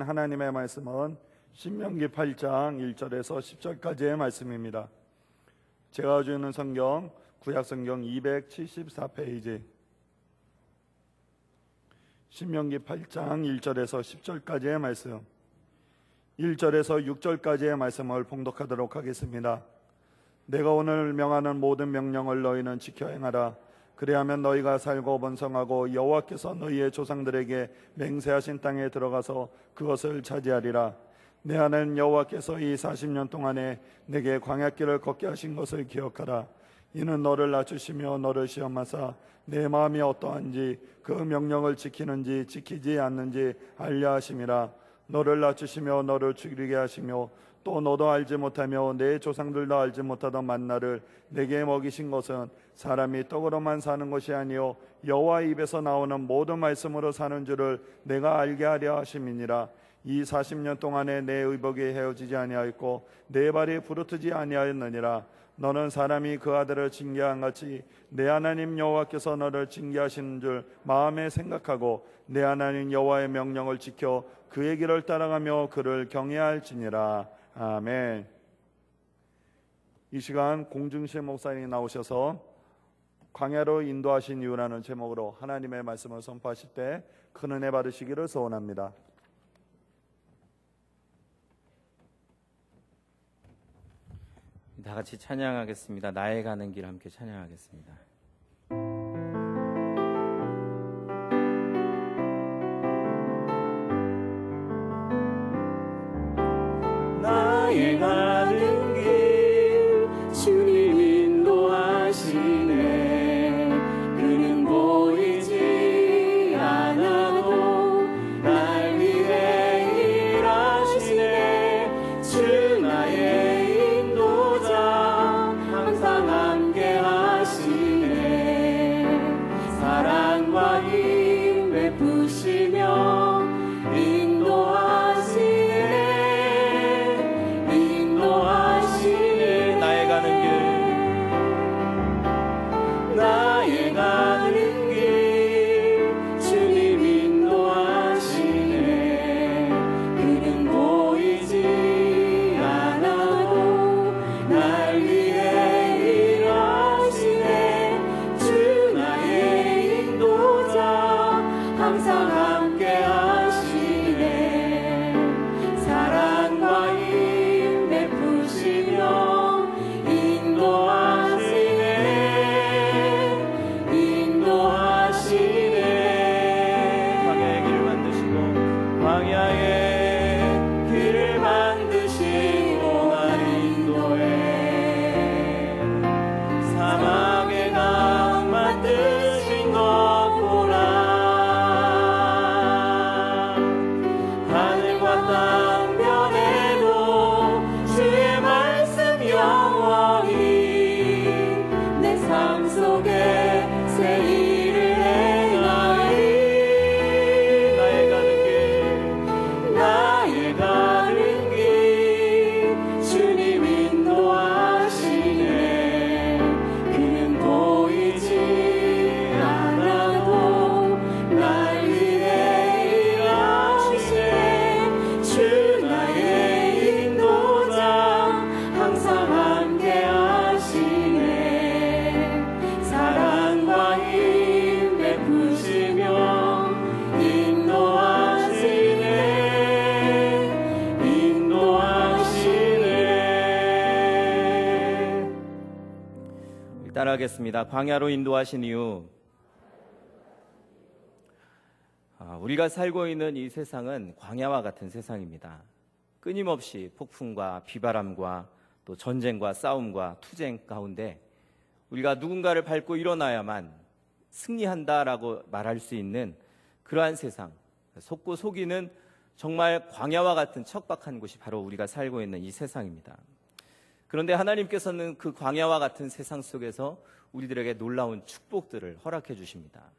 하나님의 말씀은 신명기 8장 1절에서 10절까지의 말씀입니다. 제가 가지고 있는 성경 구약성경 274페이지 신명기 8장 1절에서 10절까지의 말씀, 1절에서 6절까지의 말씀을 봉독하도록 하겠습니다. 내가 오늘 명하는 모든 명령을 너희는 지켜 행하라. 그리하면 너희가 살고 번성하고 여호와께서 너희의 조상들에게 맹세하신 땅에 들어가서 그것을 차지하리라. 내 하나님 여호와께서 이 40년 동안에 내게 광야길을 걷게 하신 것을 기억하라. 이는 너를 낮추시며 너를 시험하사 내 마음이 어떠한지 그 명령을 지키는지 지키지 않는지 알려 하심이라. 너를 낮추시며 너를 죽이게 하시며 또 너도 알지 못하며 내 조상들도 알지 못하던 만나를 내게 먹이신 것은 사람이 떡으로만 사는 것이 아니요 여호와 입에서 나오는 모든 말씀으로 사는 줄을 내가 알게 하려 하심이니라. 이 40년 동안에 내 의복이 헤어지지 아니하였고 내 발이 부르트지 아니하였느니라. 너는 사람이 그 아들을 징계한 같이 내 하나님 여호와께서 너를 징계하시는 줄 마음에 생각하고 내 하나님 여호와의 명령을 지켜 그의 길을 따라가며 그를 경외할지니라. 아멘. 이 시간 공중실 목사님이 나오셔서 광야로 인도하신 이유라는 제목으로 하나님의 말씀을 선포하실 때 큰 은혜 받으시기를 소원합니다. 다 같이 찬양하겠습니다. 나의 가는 길 함께 찬양하겠습니다. 나의 가는 길 주님 인도하시네. 그는 보이지 않아도 날 위해 일하시네. 주 나의 인도자 항상 함께 하시네. 사랑과 힘 베푸시며 따라하겠습니다. 광야로 인도하신 이유. 우리가 살고 있는 이 세상은 광야와 같은 세상입니다. 끊임없이 폭풍과 비바람과 또 전쟁과 싸움과 투쟁 가운데 우리가 누군가를 밟고 일어나야만 승리한다라고 말할 수 있는 그러한 세상, 속고 속이는 정말 광야와 같은 척박한 곳이 바로 우리가 살고 있는 이 세상입니다. 그런데 하나님께서는 그 광야와 같은 세상 속에서 우리들에게 놀라운 축복들을 허락해 주십니다.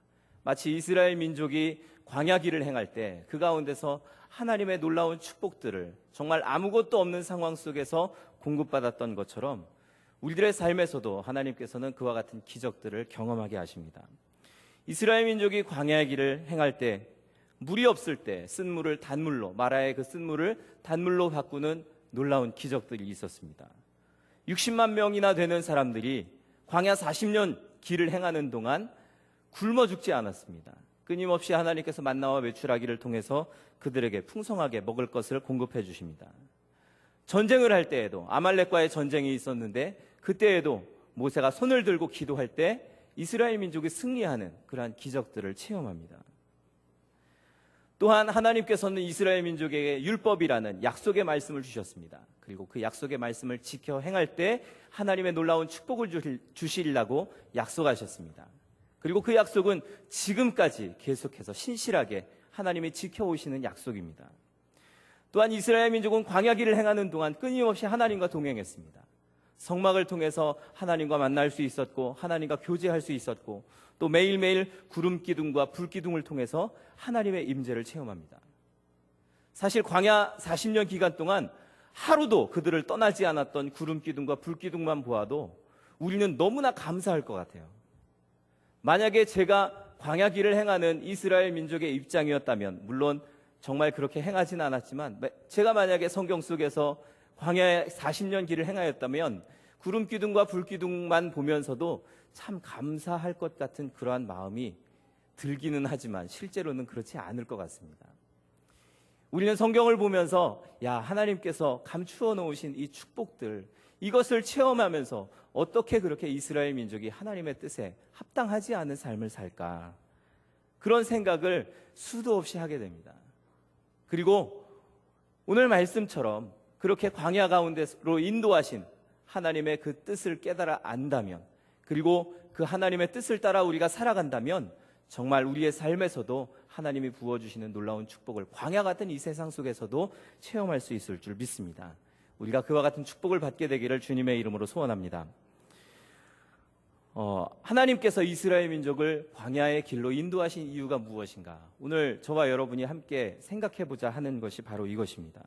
마치 이스라엘 민족이 광야 길을 행할 때 그 가운데서 하나님의 놀라운 축복들을 정말 아무것도 없는 상황 속에서 공급받았던 것처럼 우리들의 삶에서도 하나님께서는 그와 같은 기적들을 경험하게 하십니다. 이스라엘 민족이 광야의 길을 행할 때 물이 없을 때 쓴 물을 단물로, 마라의 그 쓴 물을 단물로 바꾸는 놀라운 기적들이 있었습니다. 60만 명이나 되는 사람들이 광야 40년 길을 행하는 동안 굶어 죽지 않았습니다. 끊임없이 하나님께서 만나와 메추라기를 통해서 그들에게 풍성하게 먹을 것을 공급해 주십니다. 전쟁을 할 때에도, 아말렉과의 전쟁이 있었는데 그때에도 모세가 손을 들고 기도할 때 이스라엘 민족이 승리하는 그러한 기적들을 체험합니다. 또한 하나님께서는 이스라엘 민족에게 율법이라는 약속의 말씀을 주셨습니다. 그리고 그 약속의 말씀을 지켜 행할 때 하나님의 놀라운 축복을 주시려고 약속하셨습니다. 그리고 그 약속은 지금까지 계속해서 신실하게 하나님이 지켜오시는 약속입니다. 또한 이스라엘 민족은 광야길을 행하는 동안 끊임없이 하나님과 동행했습니다. 성막을 통해서 하나님과 만날 수 있었고 하나님과 교제할 수 있었고 또 매일매일 구름 기둥과 불 기둥을 통해서 하나님의 임재를 체험합니다. 사실 광야 40년 기간 동안 하루도 그들을 떠나지 않았던 구름 기둥과 불 기둥만 보아도 우리는 너무나 감사할 것 같아요. 만약에 제가 광야길을 행하는 이스라엘 민족의 입장이었다면, 물론 정말 그렇게 행하진 않았지만 제가 만약에 성경 속에서 광야의 40년 길을 행하였다면 구름 기둥과 불 기둥만 보면서도 참 감사할 것 같은 그러한 마음이 들기는 하지만 실제로는 그렇지 않을 것 같습니다. 우리는 성경을 보면서 하나님께서 감추어 놓으신 이 축복들, 이것을 체험하면서 어떻게 그렇게 이스라엘 민족이 하나님의 뜻에 합당하지 않은 삶을 살까, 그런 생각을 수도 없이 하게 됩니다. 그리고 오늘 말씀처럼 그렇게 광야 가운데로 인도하신 하나님의 그 뜻을 깨달아 안다면, 그리고 그 하나님의 뜻을 따라 우리가 살아간다면 정말 우리의 삶에서도 하나님이 부어주시는 놀라운 축복을 광야 같은 이 세상 속에서도 체험할 수 있을 줄 믿습니다. 우리가 그와 같은 축복을 받게 되기를 주님의 이름으로 소원합니다. 하나님께서 이스라엘 민족을 광야의 길로 인도하신 이유가 무엇인가? 오늘 저와 여러분이 함께 생각해보자 하는 것이 바로 이것입니다.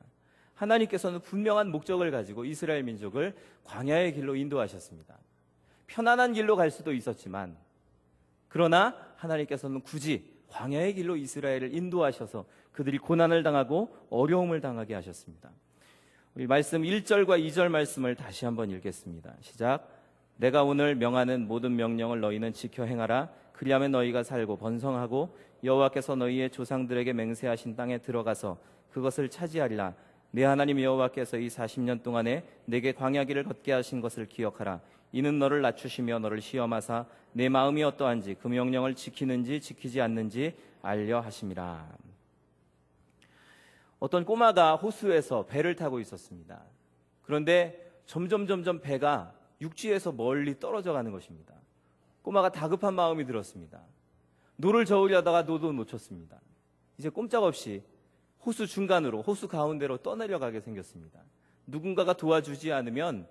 하나님께서는 분명한 목적을 가지고 이스라엘 민족을 광야의 길로 인도하셨습니다. 편안한 길로 갈 수도 있었지만, 그러나 하나님께서는 굳이 광야의 길로 이스라엘을 인도하셔서 그들이 고난을 당하고 어려움을 당하게 하셨습니다. 우리 말씀 1절과 2절 말씀을 다시 한번 읽겠습니다. 시작. 내가 오늘 명하는 모든 명령을 너희는 지켜 행하라. 그리하면 너희가 살고 번성하고 여호와께서 너희의 조상들에게 맹세하신 땅에 들어가서 그것을 차지하리라. 내 하나님 여호와께서 이 40년 동안에 내게 광야길을 걷게 하신 것을 기억하라. 이는 너를 낮추시며 너를 시험하사 내 마음이 어떠한지 그 명령을 지키는지 지키지 않는지 알려 하심이라. 어떤 꼬마가 호수에서 배를 타고 있었습니다. 그런데 점점 배가 육지에서 멀리 떨어져 가는 것입니다. 꼬마가 다급한 마음이 들었습니다. 노를 저으려다가 노도 놓쳤습니다. 이제 꼼짝없이 호수 중간으로, 호수 가운데로 떠내려가게 생겼습니다. 누군가가 도와주지 않으면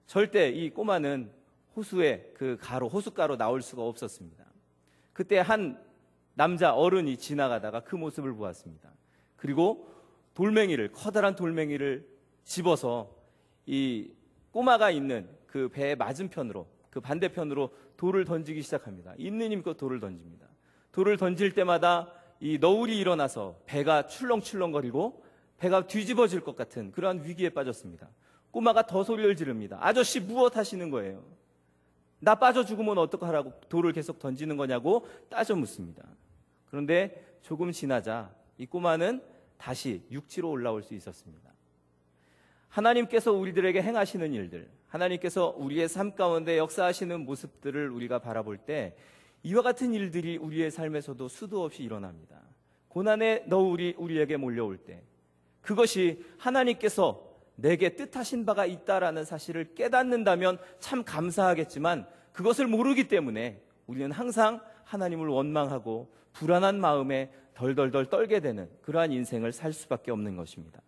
절대 이 꼬마는 호수의 그 가로, 호숫가로 나올 수가 없었습니다. 그때 한 남자 어른이 지나가다가 그 모습을 보았습니다. 그리고 커다란 돌멩이를 집어서 이 꼬마가 있는 그 배의 맞은편으로, 그 반대편으로 돌을 던지기 시작합니다. 있는 힘껏 돌을 던집니다. 돌을 던질 때마다 이 너울이 일어나서 배가 출렁출렁거리고 배가 뒤집어질 것 같은 그러한 위기에 빠졌습니다. 꼬마가 더 소리를 지릅니다. 아저씨 무엇 하시는 거예요? 나 빠져 죽으면 어떡하라고 돌을 계속 던지는 거냐고 따져 묻습니다. 그런데 조금 지나자 이 꼬마는 다시 육지로 올라올 수 있었습니다. 하나님께서 우리들에게 행하시는 일들, 하나님께서 우리의 삶 가운데 역사하시는 모습들을 우리가 바라볼 때 이와 같은 일들이 우리의 삶에서도 수도 없이 일어납니다. 고난의 너울이 우리에게 몰려올 때 그것이 하나님께서 내게 뜻하신 바가 있다라는 사실을 깨닫는다면 참 감사하겠지만, 그것을 모르기 때문에 우리는 항상 하나님을 원망하고 불안한 마음에 덜덜덜 떨게 되는 그러한 인생을 살 수밖에 없는 것입니다.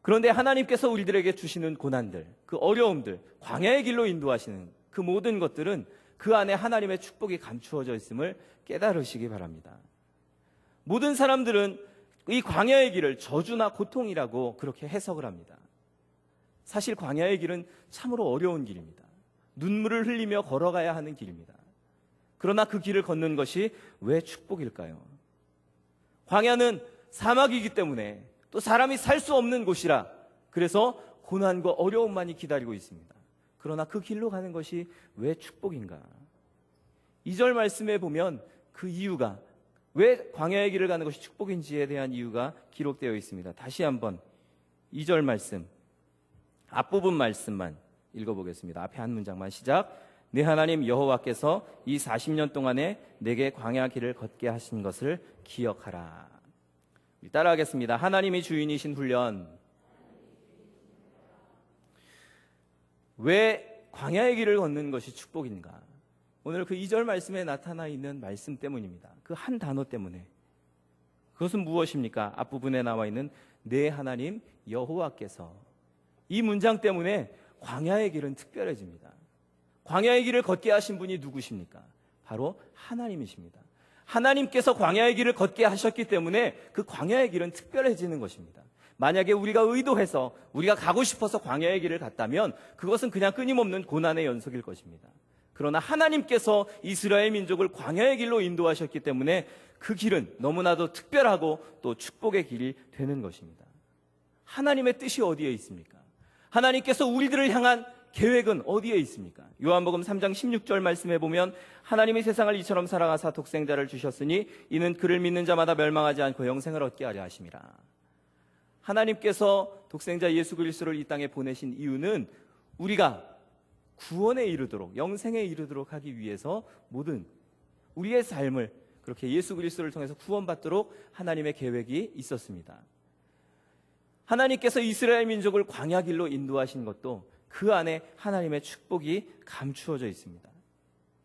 그런데 하나님께서 우리들에게 주시는 고난들, 그 어려움들, 광야의 길로 인도하시는 그 모든 것들은 그 안에 하나님의 축복이 감추어져 있음을 깨달으시기 바랍니다. 모든 사람들은 이 광야의 길을 저주나 고통이라고 그렇게 해석을 합니다. 사실 광야의 길은 참으로 어려운 길입니다. 눈물을 흘리며 걸어가야 하는 길입니다. 그러나 그 길을 걷는 것이 왜 축복일까요? 광야는 사막이기 때문에 또 사람이 살 수 없는 곳이라 그래서 고난과 어려움만이 기다리고 있습니다. 그러나 그 길로 가는 것이 왜 축복인가? 2절 말씀에 보면 그 이유가 왜 광야의 길을 가는 것이 축복인지에 대한 이유가 기록되어 있습니다. 다시 한번 2절 말씀 앞부분 말씀만 읽어보겠습니다. 앞에 한 문장만 시작. 내 하나님 여호와께서 이 40년 동안에 내게 광야 길을 걷게 하신 것을 기억하라. 따라하겠습니다. 하나님이 주인이신 훈련. 왜 광야의 길을 걷는 것이 축복인가? 오늘 그 2절 말씀에 나타나 있는 말씀 때문입니다. 그 한 단어 때문에. 그것은 무엇입니까? 앞부분에 나와 있는 내 하나님 여호와께서. 이 문장 때문에 광야의 길은 특별해집니다. 광야의 길을 걷게 하신 분이 누구십니까? 바로 하나님이십니다. 하나님께서 광야의 길을 걷게 하셨기 때문에 그 광야의 길은 특별해지는 것입니다. 만약에 우리가 의도해서 우리가 가고 싶어서 광야의 길을 갔다면 그것은 그냥 끊임없는 고난의 연속일 것입니다. 그러나 하나님께서 이스라엘 민족을 광야의 길로 인도하셨기 때문에 그 길은 너무나도 특별하고 또 축복의 길이 되는 것입니다. 하나님의 뜻이 어디에 있습니까? 하나님께서 우리들을 향한 계획은 어디에 있습니까? 요한복음 3장 16절 말씀해 보면 하나님이 세상을 이처럼 사랑하사 독생자를 주셨으니 이는 그를 믿는 자마다 멸망하지 않고 영생을 얻게 하려 하심이라. 하나님께서 독생자 예수 그리스도를 이 땅에 보내신 이유는 우리가 구원에 이르도록 영생에 이르도록 하기 위해서 모든 우리의 삶을 그렇게 예수 그리스도를 통해서 구원받도록 하나님의 계획이 있었습니다. 하나님께서 이스라엘 민족을 광야 길로 인도하신 것도 그 안에 하나님의 축복이 감추어져 있습니다.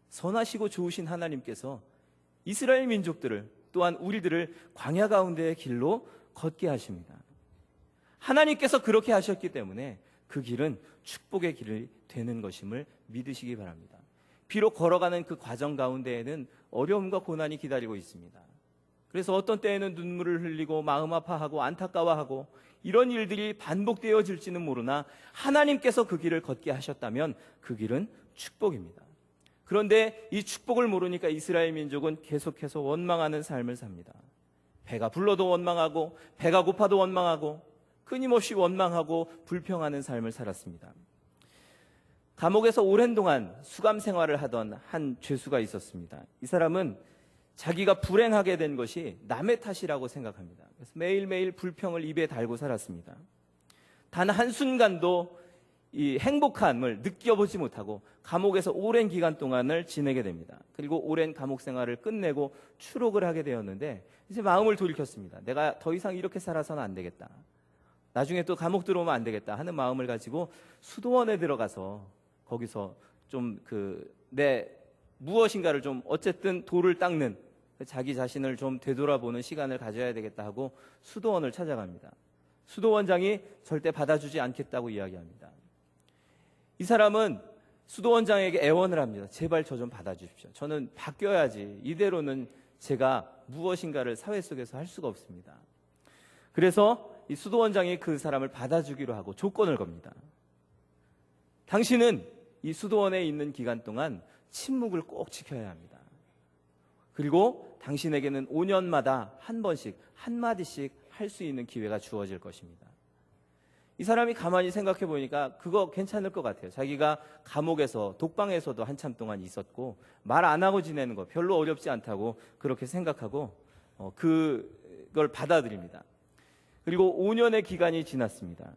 선하시고 좋으신 하나님께서 이스라엘 민족들을 또한 우리들을 광야 가운데의 길로 걷게 하십니다. 하나님께서 그렇게 하셨기 때문에 그 길은 축복의 길이 되는 것임을 믿으시기 바랍니다. 비록 걸어가는 그 과정 가운데에는 어려움과 고난이 기다리고 있습니다. 그래서 어떤 때에는 눈물을 흘리고 마음 아파하고 안타까워하고 이런 일들이 반복되어질지는 모르나 하나님께서 그 길을 걷게 하셨다면 그 길은 축복입니다. 그런데 이 축복을 모르니까 이스라엘 민족은 계속해서 원망하는 삶을 삽니다. 배가 불러도 원망하고 배가 고파도 원망하고 끊임없이 원망하고 불평하는 삶을 살았습니다. 감옥에서 오랜 동안 수감 생활을 하던 한 죄수가 있었습니다. 이 사람은 자기가 불행하게 된 것이 남의 탓이라고 생각합니다. 그래서 매일매일 불평을 입에 달고 살았습니다. 단 한순간도 이 행복함을 느껴보지 못하고 감옥에서 오랜 기간 동안을 지내게 됩니다. 그리고 오랜 감옥 생활을 끝내고 추록을 하게 되었는데 이제 마음을 돌이켰습니다. 내가 더 이상 이렇게 살아서는 안 되겠다. 나중에 또 감옥 들어오면 안 되겠다 하는 마음을 가지고 수도원에 들어가서 거기서 좀 내 무엇인가를 좀 어쨌든 돌을 닦는 자기 자신을 좀 되돌아보는 시간을 가져야 되겠다 하고 수도원을 찾아갑니다. 수도원장이 절대 받아주지 않겠다고 이야기합니다. 이 사람은 수도원장에게 애원을 합니다. 제발 저 좀 받아주십시오. 저는 바뀌어야지. 이대로는 제가 무엇인가를 사회 속에서 할 수가 없습니다. 그래서 이 수도원장이 그 사람을 받아주기로 하고 조건을 겁니다. 당신은 이 수도원에 있는 기간 동안 침묵을 꼭 지켜야 합니다. 그리고 당신에게는 5년마다 한 번씩 한마디씩 할 수 있는 기회가 주어질 것입니다. 이 사람이 가만히 생각해 보니까 그거 괜찮을 것 같아요. 자기가 감옥에서 독방에서도 한참 동안 있었고 말 안 하고 지내는 거 별로 어렵지 않다고 그렇게 생각하고 그걸 받아들입니다. 그리고 5년의 기간이 지났습니다.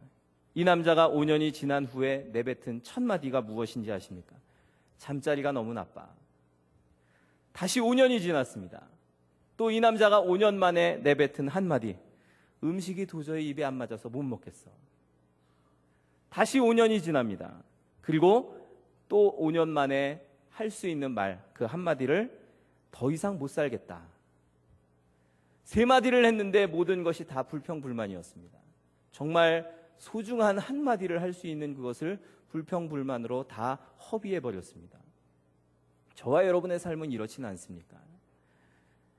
이 남자가 5년이 지난 후에 내뱉은 첫 마디가 무엇인지 아십니까? 잠자리가 너무 나빠. 다시 5년이 지났습니다. 또 이 남자가 5년 만에 내뱉은 한마디, 음식이 도저히 입에 안 맞아서 못 먹겠어. 다시 5년이 지납니다. 그리고 또 5년 만에 할 수 있는 말, 그 한마디를 더 이상 못 살겠다. 3마디를 했는데 모든 것이 다 불평불만이었습니다. 정말 소중한 한마디를 할 수 있는 그것을 불평불만으로 다 허비해버렸습니다. 저와 여러분의 삶은 이렇지는 않습니까?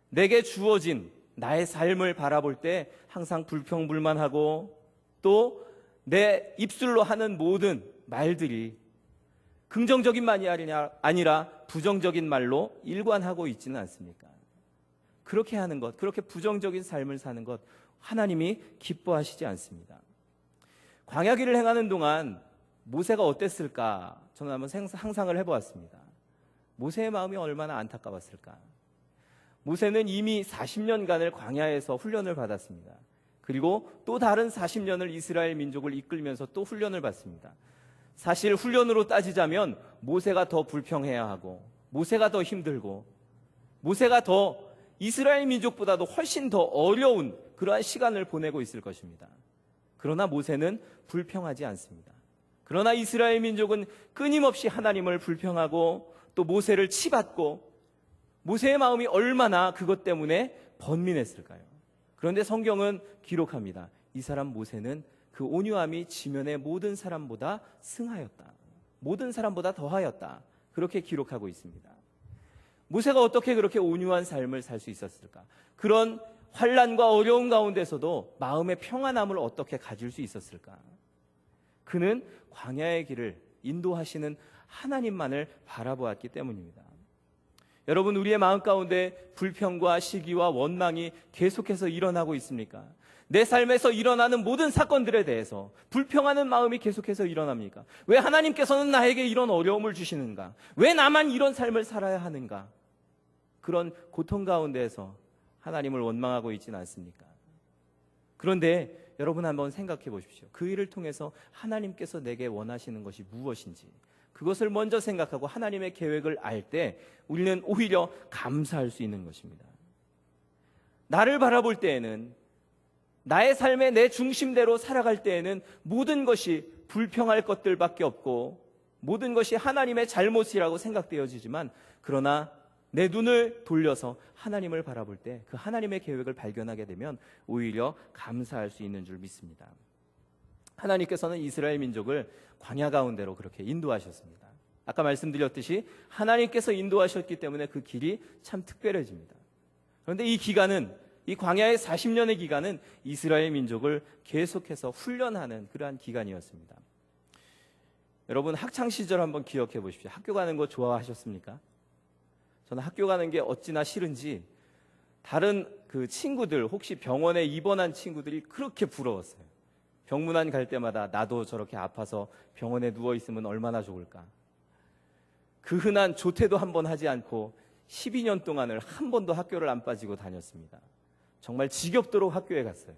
내게 주어진 나의 삶을 바라볼 때 항상 불평불만하고 또 내 입술로 하는 모든 말들이 긍정적인 말이 아니라 부정적인 말로 일관하고 있지는 않습니까? 그렇게 하는 것, 그렇게 부정적인 삶을 사는 것 하나님이 기뻐하시지 않습니다. 광야길을 행하는 동안 모세가 어땠을까? 저는 한번 상상을 해보았습니다. 모세의 마음이 얼마나 안타까웠을까? 모세는 이미 40년간을 광야에서 훈련을 받았습니다. 그리고 또 다른 40년을 이스라엘 민족을 이끌면서 또 훈련을 받습니다. 사실 훈련으로 따지자면 모세가 더 불평해야 하고, 모세가 더 힘들고, 모세가 더 이스라엘 민족보다도 훨씬 더 어려운 그러한 시간을 보내고 있을 것입니다. 그러나 모세는 불평하지 않습니다. 그러나 이스라엘 민족은 끊임없이 하나님을 불평하고 또 모세를 치받고, 모세의 마음이 얼마나 그것 때문에 번민했을까요? 그런데 성경은 기록합니다. 이 사람 모세는 그 온유함이 지면의 모든 사람보다 승하였다. 모든 사람보다 더하였다. 그렇게 기록하고 있습니다. 모세가 어떻게 그렇게 온유한 삶을 살 수 있었을까? 그런 환난과 어려운 가운데서도 마음의 평안함을 어떻게 가질 수 있었을까? 그는 광야의 길을 인도하시는 하나님만을 바라보았기 때문입니다. 여러분, 우리의 마음 가운데 불평과 시기와 원망이 계속해서 일어나고 있습니까? 내 삶에서 일어나는 모든 사건들에 대해서 불평하는 마음이 계속해서 일어납니까? 왜 하나님께서는 나에게 이런 어려움을 주시는가? 왜 나만 이런 삶을 살아야 하는가? 그런 고통 가운데에서 하나님을 원망하고 있지는 않습니까? 그런데 여러분 한번 생각해 보십시오. 그 일을 통해서 하나님께서 내게 원하시는 것이 무엇인지 그것을 먼저 생각하고 하나님의 계획을 알 때 우리는 오히려 감사할 수 있는 것입니다. 나를 바라볼 때에는, 나의 삶의 내 중심대로 살아갈 때에는 모든 것이 불평할 것들밖에 없고 모든 것이 하나님의 잘못이라고 생각되어지지만, 그러나 내 눈을 돌려서 하나님을 바라볼 때 그 하나님의 계획을 발견하게 되면 오히려 감사할 수 있는 줄 믿습니다. 하나님께서는 이스라엘 민족을 광야 가운데로 그렇게 인도하셨습니다. 아까 말씀드렸듯이 하나님께서 인도하셨기 때문에 그 길이 참 특별해집니다. 그런데 이 기간은, 이 광야의 40년의 기간은 이스라엘 민족을 계속해서 훈련하는 그러한 기간이었습니다. 여러분, 학창시절 한번 기억해 보십시오. 학교 가는 거 좋아하셨습니까? 저는 학교 가는 게 어찌나 싫은지 다른 그 친구들, 혹시 병원에 입원한 친구들이 그렇게 부러웠어요. 병문안 갈 때마다 나도 저렇게 아파서 병원에 누워있으면 얼마나 좋을까. 그 흔한 조퇴도 한 번 하지 않고 12년 동안을 한 번도 학교를 안 빠지고 다녔습니다. 정말 지겹도록 학교에 갔어요.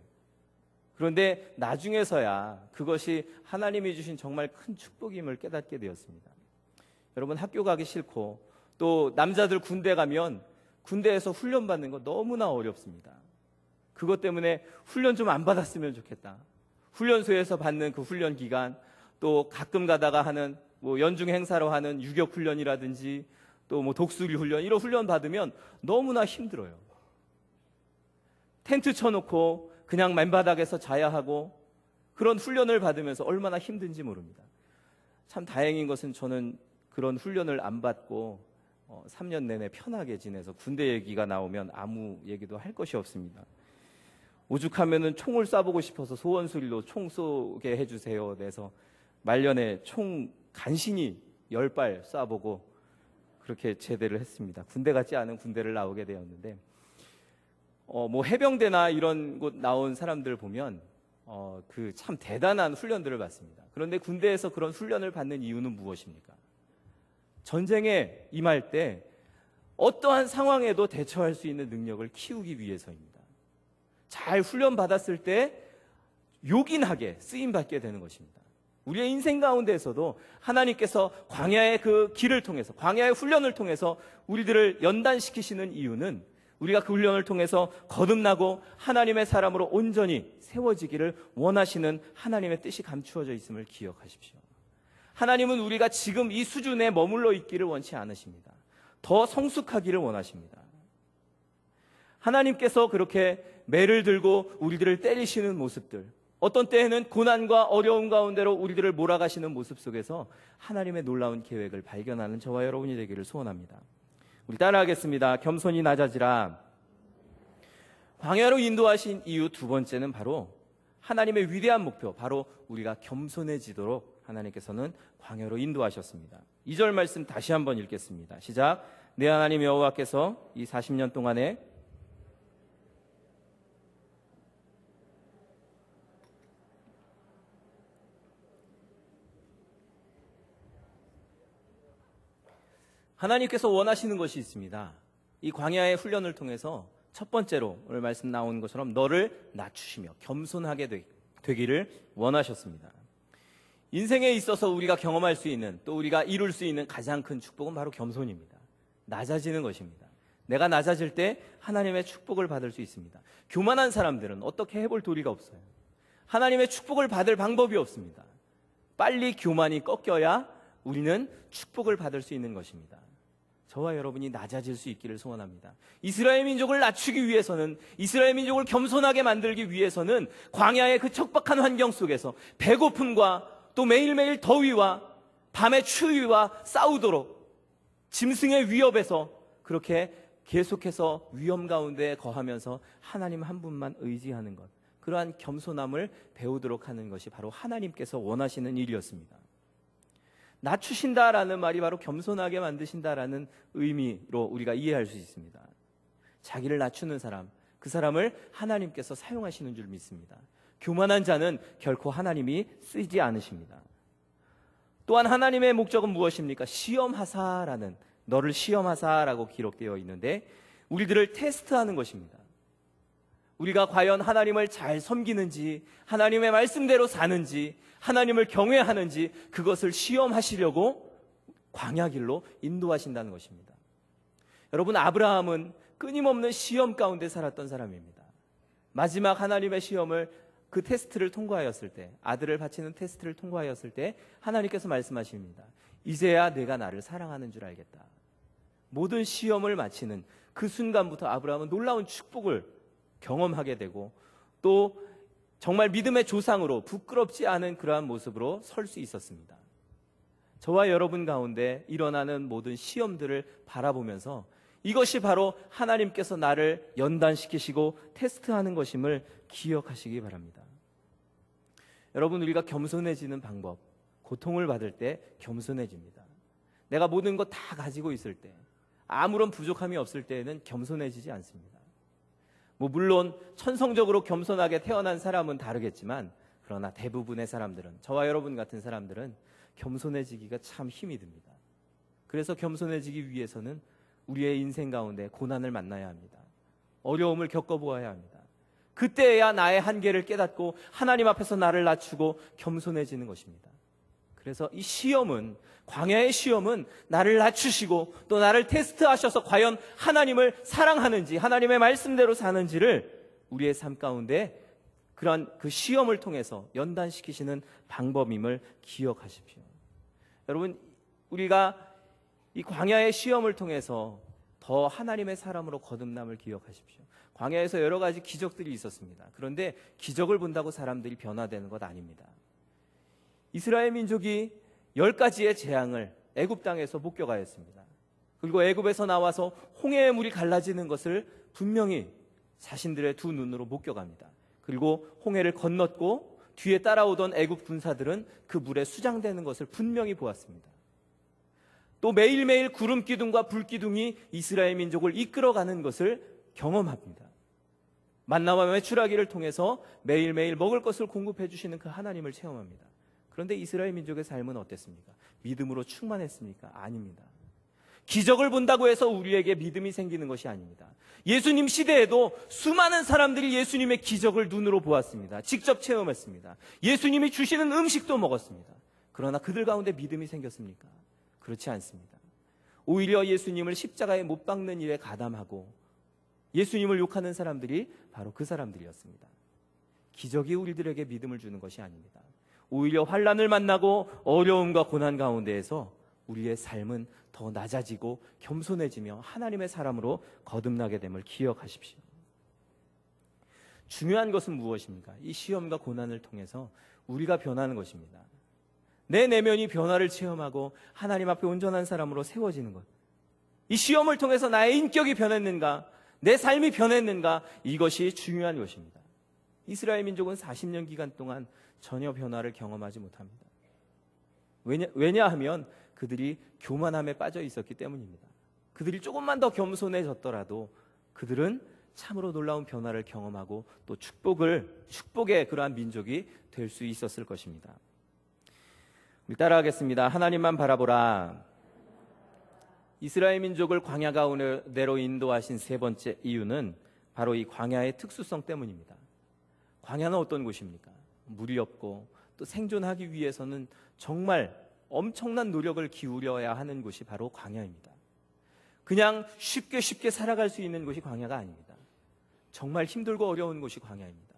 그런데 나중에서야 그것이 하나님이 주신 정말 큰 축복임을 깨닫게 되었습니다. 여러분, 학교 가기 싫고 또 남자들 군대 가면 군대에서 훈련 받는 거 너무나 어렵습니다. 그것 때문에 훈련 좀 안 받았으면 좋겠다. 훈련소에서 받는 그 훈련 기간, 또 가끔 가다가 하는 뭐 연중 행사로 하는 유격 훈련이라든지 또 뭐 독수리 훈련, 이런 훈련 받으면 너무나 힘들어요. 텐트 쳐놓고 그냥 맨바닥에서 자야 하고 그런 훈련을 받으면서 얼마나 힘든지 모릅니다. 참 다행인 것은 저는 그런 훈련을 안 받고 3년 내내 편하게 지내서 군대 얘기가 나오면 아무 얘기도 할 것이 없습니다. 오죽하면은 총을 쏴보고 싶어서 소원소리로 총 쏘게 해주세요. 그래서 말년에 총 간신히 10발 쏴보고 그렇게 제대를 했습니다. 군대 같지 않은 군대를 나오게 되었는데, 뭐 해병대나 이런 곳 나온 사람들 보면 그 참 대단한 훈련들을 받습니다. 그런데 군대에서 그런 훈련을 받는 이유는 무엇입니까? 전쟁에 임할 때 어떠한 상황에도 대처할 수 있는 능력을 키우기 위해서입니다. 잘 훈련받았을 때 요긴하게 쓰임받게 되는 것입니다. 우리의 인생 가운데에서도 하나님께서 광야의 그 길을 통해서, 광야의 훈련을 통해서 우리들을 연단시키시는 이유는 우리가 그 훈련을 통해서 거듭나고 하나님의 사람으로 온전히 세워지기를 원하시는 하나님의 뜻이 감추어져 있음을 기억하십시오. 하나님은 우리가 지금 이 수준에 머물러 있기를 원치 않으십니다. 더 성숙하기를 원하십니다. 하나님께서 그렇게 매를 들고 우리들을 때리시는 모습들, 어떤 때에는 고난과 어려움 가운데로 우리들을 몰아가시는 모습 속에서 하나님의 놀라운 계획을 발견하는 저와 여러분이 되기를 소원합니다. 우리 따라하겠습니다. 겸손히 낮아지라. 광야로 인도하신 이유 두 번째는 바로 하나님의 위대한 목표, 바로 우리가 겸손해지도록 하나님께서는 광야로 인도하셨습니다. 2절 말씀 다시 한번 읽겠습니다. 시작. 내 하나님 여호와께서 이 40년 동안에 하나님께서 원하시는 것이 있습니다. 이 광야의 훈련을 통해서 첫 번째로 오늘 말씀 나온 것처럼 너를 낮추시며 겸손하게 되기를 원하셨습니다. 인생에 있어서 우리가 경험할 수 있는, 또 우리가 이룰 수 있는 가장 큰 축복은 바로 겸손입니다. 낮아지는 것입니다. 내가 낮아질 때 하나님의 축복을 받을 수 있습니다. 교만한 사람들은 어떻게 해볼 도리가 없어요. 하나님의 축복을 받을 방법이 없습니다. 빨리 교만이 꺾여야 우리는 축복을 받을 수 있는 것입니다. 저와 여러분이 낮아질 수 있기를 소원합니다. 이스라엘 민족을 낮추기 위해서는, 이스라엘 민족을 겸손하게 만들기 위해서는 광야의 그 척박한 환경 속에서 배고픔과 또 매일매일 더위와 밤의 추위와 싸우도록 짐승의 위협에서 그렇게 계속해서 위험 가운데 거하면서 하나님 한 분만 의지하는 것, 그러한 겸손함을 배우도록 하는 것이 바로 하나님께서 원하시는 일이었습니다. 낮추신다라는 말이 바로 겸손하게 만드신다라는 의미로 우리가 이해할 수 있습니다. 자기를 낮추는 사람, 그 사람을 하나님께서 사용하시는 줄 믿습니다. 교만한 자는 결코 하나님이 쓰지 않으십니다. 또한 하나님의 목적은 무엇입니까? 시험하사라는, 너를 시험하사라고 기록되어 있는데 우리들을 테스트하는 것입니다. 우리가 과연 하나님을 잘 섬기는지, 하나님의 말씀대로 사는지, 하나님을 경외하는지 그것을 시험하시려고 광야길로 인도하신다는 것입니다. 여러분, 아브라함은 끊임없는 시험 가운데 살았던 사람입니다. 마지막 하나님의 시험을, 그 테스트를 통과하였을 때, 아들을 바치는 테스트를 통과하였을 때 하나님께서 말씀하십니다. 이제야 내가 나를 사랑하는 줄 알겠다. 모든 시험을 마치는 그 순간부터 아브라함은 놀라운 축복을 경험하게 되고 또 정말 믿음의 조상으로 부끄럽지 않은 그러한 모습으로 설 수 있었습니다. 저와 여러분 가운데 일어나는 모든 시험들을 바라보면서 이것이 바로 하나님께서 나를 연단시키시고 테스트하는 것임을 기억하시기 바랍니다. 여러분, 우리가 겸손해지는 방법, 고통을 받을 때 겸손해집니다. 내가 모든 것 다 가지고 있을 때, 아무런 부족함이 없을 때에는 겸손해지지 않습니다. 물론 천성적으로 겸손하게 태어난 사람은 다르겠지만, 그러나 대부분의 사람들은, 저와 여러분 같은 사람들은 겸손해지기가 참 힘이 듭니다. 그래서 겸손해지기 위해서는 우리의 인생 가운데 고난을 만나야 합니다. 어려움을 겪어보아야 합니다. 그때야 나의 한계를 깨닫고 하나님 앞에서 나를 낮추고 겸손해지는 것입니다. 그래서 이 시험은, 광야의 시험은 나를 낮추시고 또 나를 테스트하셔서 과연 하나님을 사랑하는지, 하나님의 말씀대로 사는지를 우리의 삶 가운데 그런 그 시험을 통해서 연단시키시는 방법임을 기억하십시오. 여러분, 우리가 이 광야의 시험을 통해서 더 하나님의 사람으로 거듭남을 기억하십시오. 광야에서 여러 가지 기적들이 있었습니다. 그런데 기적을 본다고 사람들이 변화되는 것 아닙니다. 이스라엘 민족이 10가지의 재앙을 애굽 땅에서 목격하였습니다. 그리고 애굽에서 나와서 홍해의 물이 갈라지는 것을 분명히 자신들의 두 눈으로 목격합니다. 그리고 홍해를 건넜고 뒤에 따라오던 애굽 군사들은 그 물에 수장되는 것을 분명히 보았습니다. 또 매일매일 구름 기둥과 불 기둥이 이스라엘 민족을 이끌어가는 것을 경험합니다. 만나와 메추라기를 통해서 매일매일 먹을 것을 공급해 주시는 그 하나님을 체험합니다. 그런데 이스라엘 민족의 삶은 어땠습니까? 믿음으로 충만했습니까? 아닙니다. 기적을 본다고 해서 우리에게 믿음이 생기는 것이 아닙니다. 예수님 시대에도 수많은 사람들이 예수님의 기적을 눈으로 보았습니다. 직접 체험했습니다. 예수님이 주시는 음식도 먹었습니다. 그러나 그들 가운데 믿음이 생겼습니까? 그렇지 않습니다. 오히려 예수님을 십자가에 못 박는 일에 가담하고 예수님을 욕하는 사람들이 바로 그 사람들이었습니다. 기적이 우리들에게 믿음을 주는 것이 아닙니다. 오히려 환난을 만나고 어려움과 고난 가운데에서 우리의 삶은 더 낮아지고 겸손해지며 하나님의 사람으로 거듭나게 됨을 기억하십시오. 중요한 것은 무엇입니까? 이 시험과 고난을 통해서 우리가 변하는 것입니다. 내 내면이 변화를 체험하고 하나님 앞에 온전한 사람으로 세워지는 것. 이 시험을 통해서 나의 인격이 변했는가, 내 삶이 변했는가, 이것이 중요한 것입니다. 이스라엘 민족은 40년 기간 동안 전혀 변화를 경험하지 못합니다. 왜냐하면 그들이 교만함에 빠져 있었기 때문입니다. 그들이 조금만 더 겸손해졌더라도 그들은 참으로 놀라운 변화를 경험하고 또 축복의 그러한 민족이 될 수 있었을 것입니다. 우리 따라하겠습니다. 하나님만 바라보라. 이스라엘 민족을 광야 가운데로 인도하신 세 번째 이유는 바로 이 광야의 특수성 때문입니다. 광야는 어떤 곳입니까? 물이 없고 또 생존하기 위해서는 정말 엄청난 노력을 기울여야 하는 곳이 바로 광야입니다. 그냥 쉽게 살아갈 수 있는 곳이 광야가 아닙니다. 정말 힘들고 어려운 곳이 광야입니다.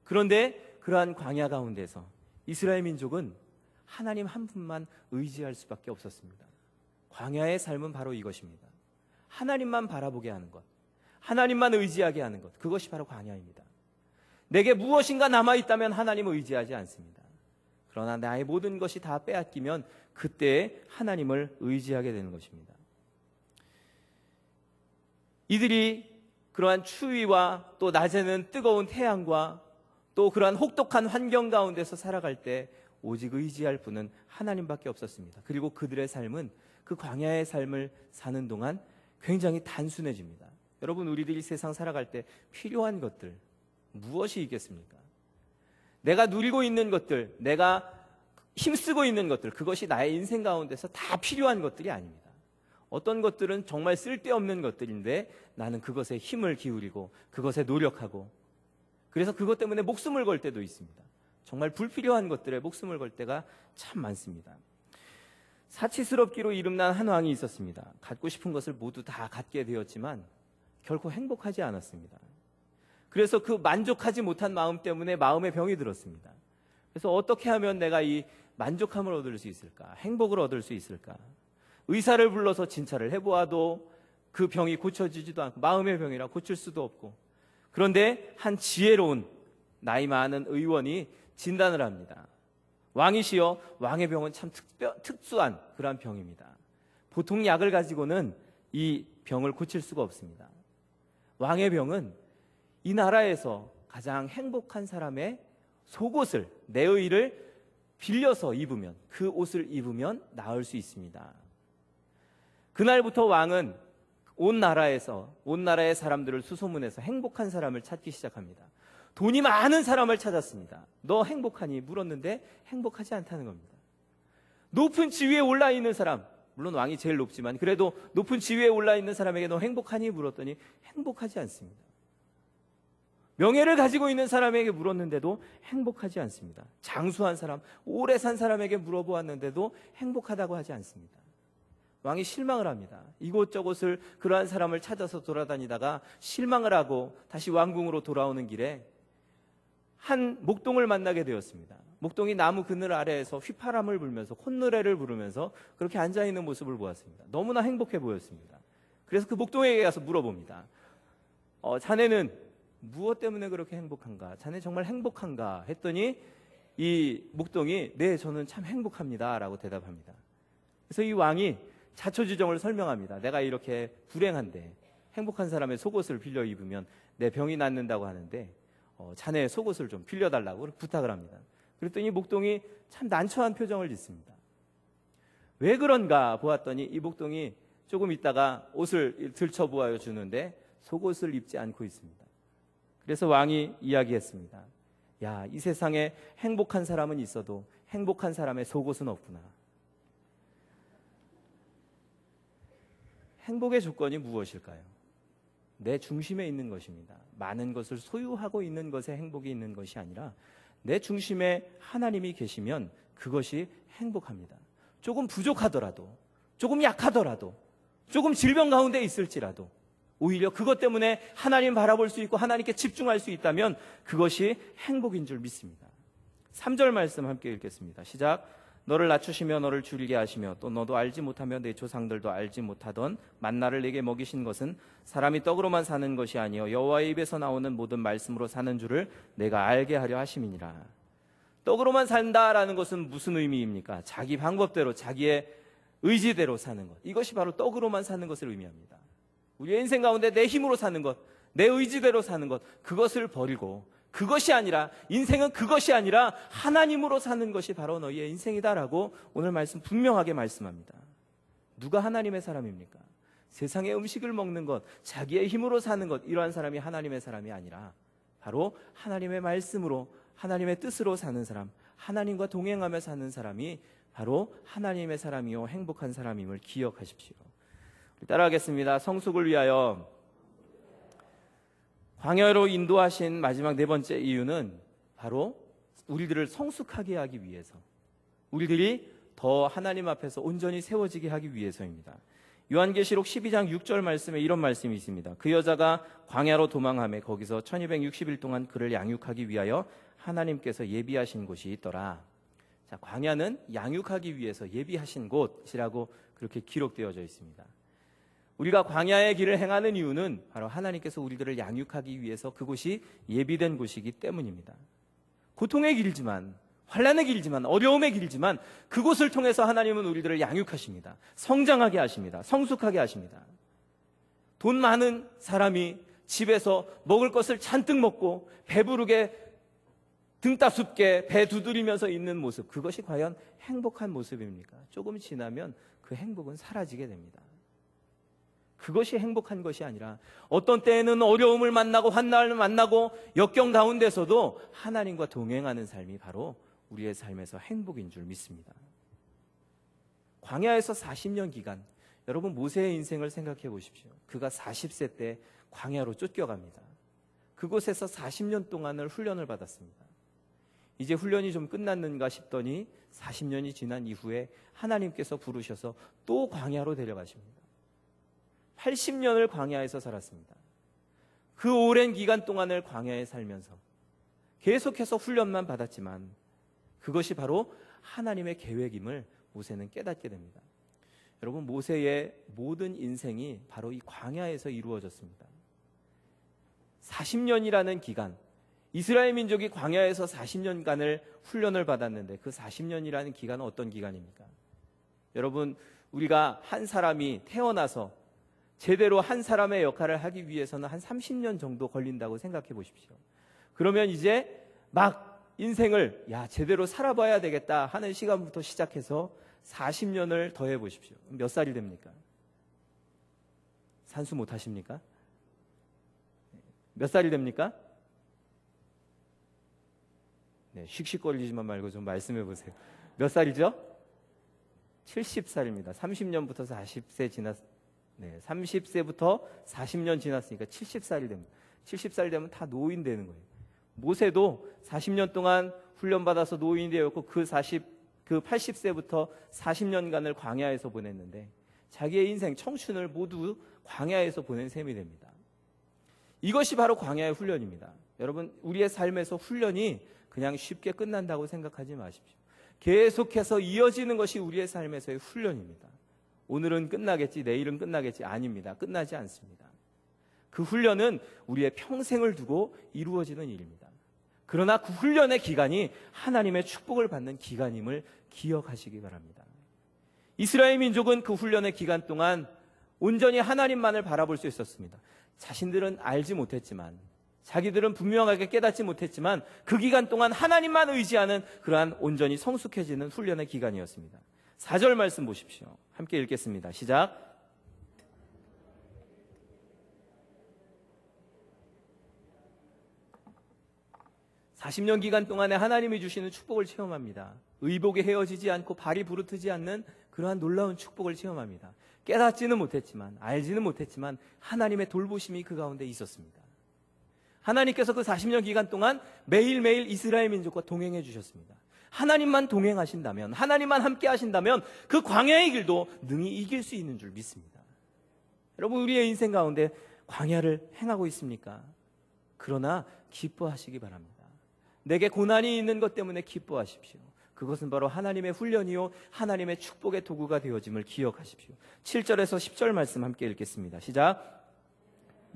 그런데 그러한 광야 가운데서 이스라엘 민족은 하나님 한 분만 의지할 수밖에 없었습니다. 광야의 삶은 바로 이것입니다. 하나님만 바라보게 하는 것, 하나님만 의지하게 하는 것, 그것이 바로 광야입니다. 내게 무엇인가 남아있다면 하나님을 의지하지 않습니다. 그러나 나의 모든 것이 다 빼앗기면 그때 하나님을 의지하게 되는 것입니다. 이들이 그러한 추위와 또 낮에는 뜨거운 태양과 또 그러한 혹독한 환경 가운데서 살아갈 때 오직 의지할 분은 하나님밖에 없었습니다. 그리고 그들의 삶은 그 광야의 삶을 사는 동안 굉장히 단순해집니다. 여러분, 우리들이 세상 살아갈 때 필요한 것들 무엇이 있겠습니까? 내가 누리고 있는 것들, 내가 힘쓰고 있는 것들, 그것이 나의 인생 가운데서 다 필요한 것들이 아닙니다. 어떤 것들은 정말 쓸데없는 것들인데 나는 그것에 힘을 기울이고 그것에 노력하고 그래서 그것 때문에 목숨을 걸 때도 있습니다. 정말 불필요한 것들에 목숨을 걸 때가 참 많습니다. 사치스럽기로 이름난 한 왕이 있었습니다. 갖고 싶은 것을 모두 다 갖게 되었지만 결코 행복하지 않았습니다. 그래서 그 만족하지 못한 마음 때문에 마음의 병이 들었습니다. 그래서 어떻게 하면 내가 이 만족함을 얻을 수 있을까? 행복을 얻을 수 있을까? 의사를 불러서 진찰을 해보아도 그 병이 고쳐지지도 않고 마음의 병이라 고칠 수도 없고, 그런데 한 지혜로운 나이 많은 의원이 진단을 합니다. 왕이시여, 왕의 병은 참 특수한 그러한 병입니다. 보통 약을 가지고는 이 병을 고칠 수가 없습니다. 왕의 병은 이 나라에서 가장 행복한 사람의 속옷을, 내 의를 빌려서 입으면, 그 옷을 입으면 나을 수 있습니다. 그날부터 왕은 온 나라의 사람들을 수소문해서 행복한 사람을 찾기 시작합니다. 돈이 많은 사람을 찾았습니다. 너 행복하니? 물었는데 행복하지 않다는 겁니다. 높은 지위에 올라 있는 사람, 물론 왕이 제일 높지만 그래도 높은 지위에 올라 있는 사람에게 너 행복하니? 물었더니 행복하지 않습니다. 명예를 가지고 있는 사람에게 물었는데도 행복하지 않습니다. 장수한 사람, 오래 산 사람에게 물어보았는데도 행복하다고 하지 않습니다. 왕이 실망을 합니다. 이곳저곳을 그러한 사람을 찾아서 돌아다니다가 실망을 하고 다시 왕궁으로 돌아오는 길에 한 목동을 만나게 되었습니다. 목동이 나무 그늘 아래에서 휘파람을 불면서 콧노래를 부르면서 그렇게 앉아있는 모습을 보았습니다. 너무나 행복해 보였습니다. 그래서 그 목동에게 가서 물어봅니다. 자네는 무엇 때문에 그렇게 행복한가? 자네 정말 행복한가? 했더니 이 목동이 네, 저는 참 행복합니다 라고 대답합니다. 그래서 이 왕이 자초지종을 설명합니다. 내가 이렇게 불행한데 행복한 사람의 속옷을 빌려 입으면 내 병이 낫는다고 하는데 자네의 속옷을 좀 빌려달라고 부탁을 합니다. 그랬더니 목동이 참 난처한 표정을 짓습니다. 왜 그런가 보았더니 이 목동이 조금 있다가 옷을 들춰보아 주는데 속옷을 입지 않고 있습니다. 그래서 왕이 이야기했습니다. 야, 이 세상에 행복한 사람은 있어도 행복한 사람의 속옷은 없구나. 행복의 조건이 무엇일까요? 내 중심에 있는 것입니다. 많은 것을 소유하고 있는 것에 행복이 있는 것이 아니라 내 중심에 하나님이 계시면 그것이 행복합니다. 조금 부족하더라도, 조금 약하더라도, 조금 질병 가운데 있을지라도 오히려 그것 때문에 하나님 바라볼 수 있고 하나님께 집중할 수 있다면 그것이 행복인 줄 믿습니다. 3절 말씀 함께 읽겠습니다. 시작. 너를 낮추시며 너를 줄이게 하시며 또 너도 알지 못하며 내 조상들도 알지 못하던 만나를 내게 먹이신 것은 사람이 떡으로만 사는 것이 아니요 여호와의 입에서 나오는 모든 말씀으로 사는 줄을 내가 알게 하려 하심이니라. 떡으로만 산다라는 것은 무슨 의미입니까? 자기 방법대로, 자기의 의지대로 사는 것. 이것이 바로 떡으로만 사는 것을 의미합니다. 우리의 인생 가운데 내 힘으로 사는 것, 내 의지대로 사는 것, 그것을 버리고 그것이 아니라, 인생은 그것이 아니라 하나님으로 사는 것이 바로 너희의 인생이다라고 오늘 말씀 분명하게 말씀합니다. 누가 하나님의 사람입니까? 세상의 음식을 먹는 것, 자기의 힘으로 사는 것, 이러한 사람이 하나님의 사람이 아니라 바로 하나님의 말씀으로, 하나님의 뜻으로 사는 사람, 하나님과 동행하며 사는 사람이 바로 하나님의 사람이요 행복한 사람임을 기억하십시오. 따라하겠습니다. 성숙을 위하여. 광야로 인도하신 마지막 네 번째 이유는 바로 우리들을 성숙하게 하기 위해서, 우리들이 더 하나님 앞에서 온전히 세워지게 하기 위해서입니다. 요한계시록 12장 6절 말씀에 이런 말씀이 있습니다. 그 여자가 광야로 도망하며 거기서 1260일 동안 그를 양육하기 위하여 하나님께서 예비하신 곳이 있더라. 자, 광야는 양육하기 위해서 예비하신 곳이라고 그렇게 기록되어져 있습니다. 우리가 광야의 길을 행하는 이유는 바로 하나님께서 우리들을 양육하기 위해서 그곳이 예비된 곳이기 때문입니다. 고통의 길이지만, 환난의 길이지만, 어려움의 길이지만 그곳을 통해서 하나님은 우리들을 양육하십니다. 성장하게 하십니다. 성숙하게 하십니다. 돈 많은 사람이 집에서 먹을 것을 잔뜩 먹고 배부르게 등 따숩게 배 두드리면서 있는 모습, 그것이 과연 행복한 모습입니까? 조금 지나면 그 행복은 사라지게 됩니다. 그것이 행복한 것이 아니라 어떤 때에는 어려움을 만나고 환난을 만나고 역경 가운데서도 하나님과 동행하는 삶이 바로 우리의 삶에서 행복인 줄 믿습니다. 광야에서 40년 기간, 여러분 모세의 인생을 생각해 보십시오. 그가 40세 때 광야로 쫓겨갑니다. 그곳에서 40년 동안을 훈련을 받았습니다. 이제 훈련이 좀 끝났는가 싶더니 40년이 지난 이후에 하나님께서 부르셔서 또 광야로 데려가십니다. 80년을 광야에서 살았습니다. 그 오랜 기간 동안을 광야에 살면서 계속해서 훈련만 받았지만 그것이 바로 하나님의 계획임을 모세는 깨닫게 됩니다. 여러분, 모세의 모든 인생이 바로 이 광야에서 이루어졌습니다. 40년이라는 기간, 이스라엘 민족이 광야에서 40년간을 훈련을 받았는데 그 40년이라는 기간은 어떤 기간입니까? 여러분, 우리가 한 사람이 태어나서 제대로 한 사람의 역할을 하기 위해서는 한 30년 정도 걸린다고 생각해 보십시오. 그러면 이제 막 인생을 제대로 살아봐야 되겠다 하는 시간부터 시작해서 40년을 더해 보십시오. 몇 살이 됩니까? 산수 못 하십니까? 몇 살이 됩니까? 네, 씩씩거리지만 말고 좀 말씀해 보세요. 몇 살이죠? 70살입니다. 30년부터 40세 지났, 30세부터 40년 지났으니까 70살이 됩니다. 70살 되면 다 노인 되는 거예요. 모세도 40년 동안 훈련받아서 노인이 되었고 그 80세부터 40년간을 광야에서 보냈는데 자기의 인생, 청춘을 모두 광야에서 보낸 셈이 됩니다. 이것이 바로 광야의 훈련입니다. 여러분, 우리의 삶에서 훈련이 그냥 쉽게 끝난다고 생각하지 마십시오. 계속해서 이어지는 것이 우리의 삶에서의 훈련입니다. 오늘은 끝나겠지, 내일은 끝나겠지, 아닙니다. 끝나지 않습니다. 그 훈련은 우리의 평생을 두고 이루어지는 일입니다. 그러나 그 훈련의 기간이 하나님의 축복을 받는 기간임을 기억하시기 바랍니다. 이스라엘 민족은 그 훈련의 기간 동안 온전히 하나님만을 바라볼 수 있었습니다. 자신들은 알지 못했지만, 자기들은 분명하게 깨닫지 못했지만 그 기간 동안 하나님만 의지하는 그러한 온전히 성숙해지는 훈련의 기간이었습니다. 4절 말씀 보십시오. 함께 읽겠습니다. 시작. (40년) 기간 동안에 하나님이 주시는 축복을 체험합니다. 의복에 헤어지지 않고 발이 부르트지 않는 그러한 놀라운 축복을 체험합니다. 깨닫지는 못했지만, 알지는 못했지만 하나님의 돌보심이 그 가운데 있었습니다. 하나님께서 그 40년 기간 동안 매일매일 이스라엘 민족과 동행해 주셨습니다. 하나님만 동행하신다면, 하나님만 함께 하신다면 그 광야의 길도 능히 이길 수 있는 줄 믿습니다. 여러분, 우리의 인생 가운데 광야를 행하고 있습니까? 그러나 기뻐하시기 바랍니다. 내게 고난이 있는 것 때문에 기뻐하십시오. 그것은 바로 하나님의 훈련이요 하나님의 축복의 도구가 되어짐을 기억하십시오. 7절에서 10절 말씀 함께 읽겠습니다. 시작.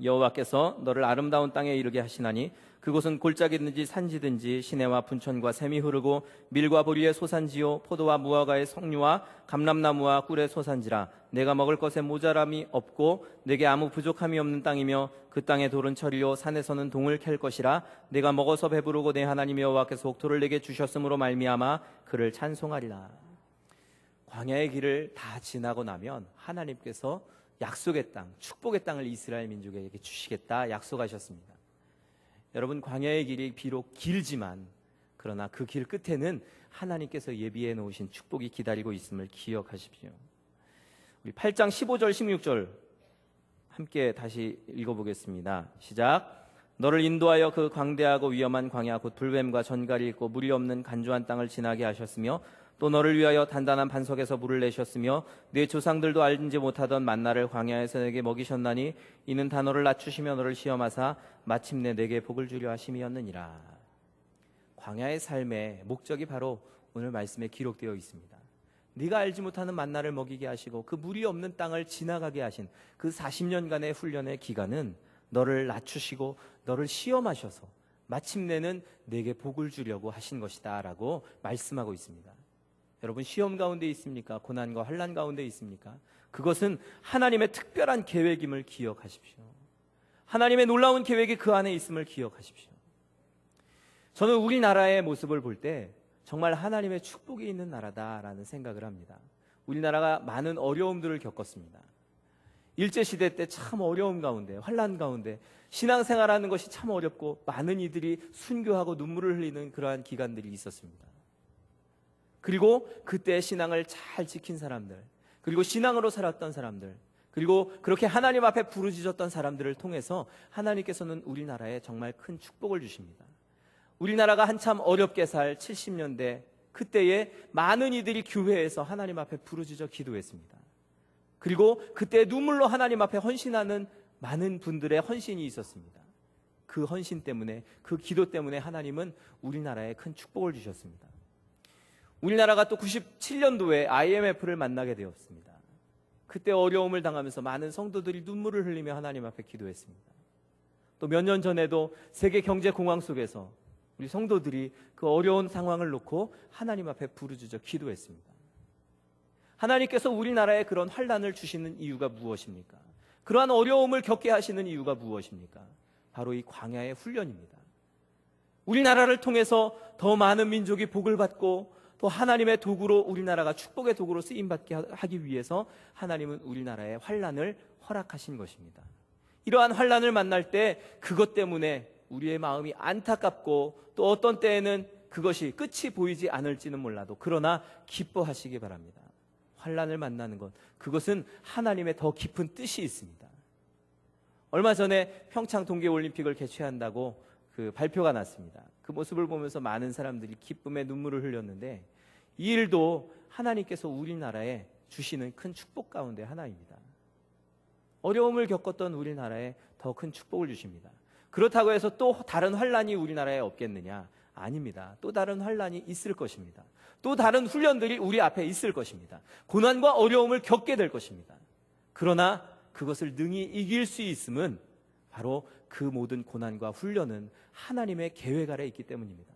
여호와께서 너를 아름다운 땅에 이르게 하시나니 그곳은 골짜기든지 산지든지 시내와 분천과 샘이 흐르고 밀과 보리의 소산지요 포도와 무화과의 석류와 감람나무와 꿀의 소산지라. 내가 먹을 것에 모자람이 없고 내게 아무 부족함이 없는 땅이며 그 땅의 돌은 철이요 산에서는 동을 캘 것이라. 내가 먹어서 배부르고 내 하나님 여호와께서 옥토를 내게 주셨으므로 말미암아 그를 찬송하리라. 광야의 길을 다 지나고 나면 하나님께서 약속의 땅, 축복의 땅을 이스라엘 민족에게 주시겠다 약속하셨습니다. 여러분, 광야의 길이 비록 길지만 그러나 그 길 끝에는 하나님께서 예비해 놓으신 축복이 기다리고 있음을 기억하십시오. 우리 8장 15절 16절 함께 다시 읽어보겠습니다. 시작. 너를 인도하여 그 광대하고 위험한 광야 곧 불뱀과 전갈이 있고 물이 없는 간조한 땅을 지나게 하셨으며 또 너를 위하여 단단한 반석에서 물을 내셨으며 네 조상들도 알지 못하던 만나를 광야에서 내게 먹이셨나니 이는 다 너를 낮추시며 너를 시험하사 마침내 내게 복을 주려 하심이었느니라. 광야의 삶의 목적이 바로 오늘 말씀에 기록되어 있습니다. 네가 알지 못하는 만나를 먹이게 하시고 그 물이 없는 땅을 지나가게 하신 그 40년간의 훈련의 기간은 너를 낮추시고 너를 시험하셔서 마침내는 내게 복을 주려고 하신 것이다 라고 말씀하고 있습니다. 여러분, 시험 가운데 있습니까? 고난과 환난 가운데 있습니까? 그것은 하나님의 특별한 계획임을 기억하십시오. 하나님의 놀라운 계획이 그 안에 있음을 기억하십시오. 저는 우리나라의 모습을 볼 때 정말 하나님의 축복이 있는 나라다라는 생각을 합니다. 우리나라가 많은 어려움들을 겪었습니다. 일제시대 때 참 어려움 가운데, 환난 가운데 신앙생활하는 것이 참 어렵고 많은 이들이 순교하고 눈물을 흘리는 그러한 기간들이 있었습니다. 그리고 그때 신앙을 잘 지킨 사람들, 그리고 신앙으로 살았던 사람들, 그리고 그렇게 하나님 앞에 부르짖었던 사람들을 통해서 하나님께서는 우리나라에 정말 큰 축복을 주십니다. 우리나라가 한참 어렵게 살 70년대 그때에 많은 이들이 교회에서 하나님 앞에 부르짖어 기도했습니다. 그리고 그때 눈물로 하나님 앞에 헌신하는 많은 분들의 헌신이 있었습니다. 그 헌신 때문에, 그 기도 때문에 하나님은 우리나라에 큰 축복을 주셨습니다. 우리나라가 또 97년도에 IMF를 만나게 되었습니다. 그때 어려움을 당하면서 많은 성도들이 눈물을 흘리며 하나님 앞에 기도했습니다. 또 몇 년 전에도 세계 경제 공황 속에서 우리 성도들이 그 어려운 상황을 놓고 하나님 앞에 부르짖어 기도했습니다. 하나님께서 우리나라에 그런 환난을 주시는 이유가 무엇입니까? 그러한 어려움을 겪게 하시는 이유가 무엇입니까? 바로 이 광야의 훈련입니다. 우리나라를 통해서 더 많은 민족이 복을 받고 또 하나님의 도구로, 우리나라가 축복의 도구로 쓰임받게 하기 위해서 하나님은 우리나라에 환난을 허락하신 것입니다. 이러한 환난을 만날 때 그것 때문에 우리의 마음이 안타깝고 또 어떤 때에는 그것이 끝이 보이지 않을지는 몰라도 그러나 기뻐하시기 바랍니다. 환난을 만나는 것, 그것은 하나님의 더 깊은 뜻이 있습니다. 얼마 전에 평창 동계올림픽을 개최한다고 그 발표가 났습니다. 그 모습을 보면서 많은 사람들이 기쁨의 눈물을 흘렸는데 이 일도 하나님께서 우리나라에 주시는 큰 축복 가운데 하나입니다. 어려움을 겪었던 우리나라에 더 큰 축복을 주십니다. 그렇다고 해서 또 다른 환난이 우리나라에 없겠느냐? 아닙니다. 또 다른 환난이 있을 것입니다. 또 다른 훈련들이 우리 앞에 있을 것입니다. 고난과 어려움을 겪게 될 것입니다. 그러나 그것을 능히 이길 수 있음은 바로 그 모든 고난과 훈련은 하나님의 계획 아래 있기 때문입니다.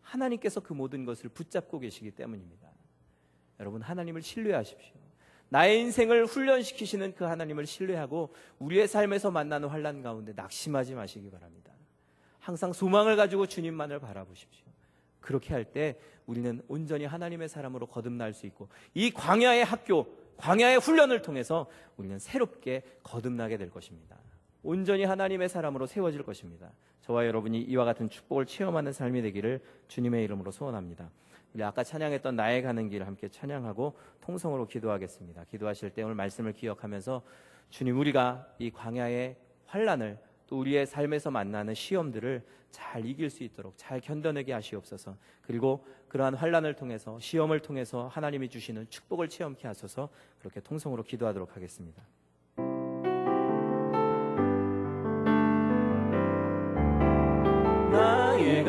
하나님께서 그 모든 것을 붙잡고 계시기 때문입니다. 여러분, 하나님을 신뢰하십시오. 나의 인생을 훈련시키시는 그 하나님을 신뢰하고 우리의 삶에서 만나는 환난 가운데 낙심하지 마시기 바랍니다. 항상 소망을 가지고 주님만을 바라보십시오. 그렇게 할 때 우리는 온전히 하나님의 사람으로 거듭날 수 있고 이 광야의 학교, 광야의 훈련을 통해서 우리는 새롭게 거듭나게 될 것입니다. 온전히 하나님의 사람으로 세워질 것입니다. 저와 여러분이 이와 같은 축복을 체험하는 삶이 되기를 주님의 이름으로 소원합니다. 우리 아까 찬양했던 나의 가는 길 함께 찬양하고 통성으로 기도하겠습니다. 기도하실 때 오늘 말씀을 기억하면서 주님, 우리가 이 광야의 환난을 또 우리의 삶에서 만나는 시험들을 잘 이길 수 있도록 잘 견뎌내게 하시옵소서. 그리고 그러한 환난을 통해서, 시험을 통해서 하나님이 주시는 축복을 체험케 하소서. 그렇게 통성으로 기도하도록 하겠습니다. 나의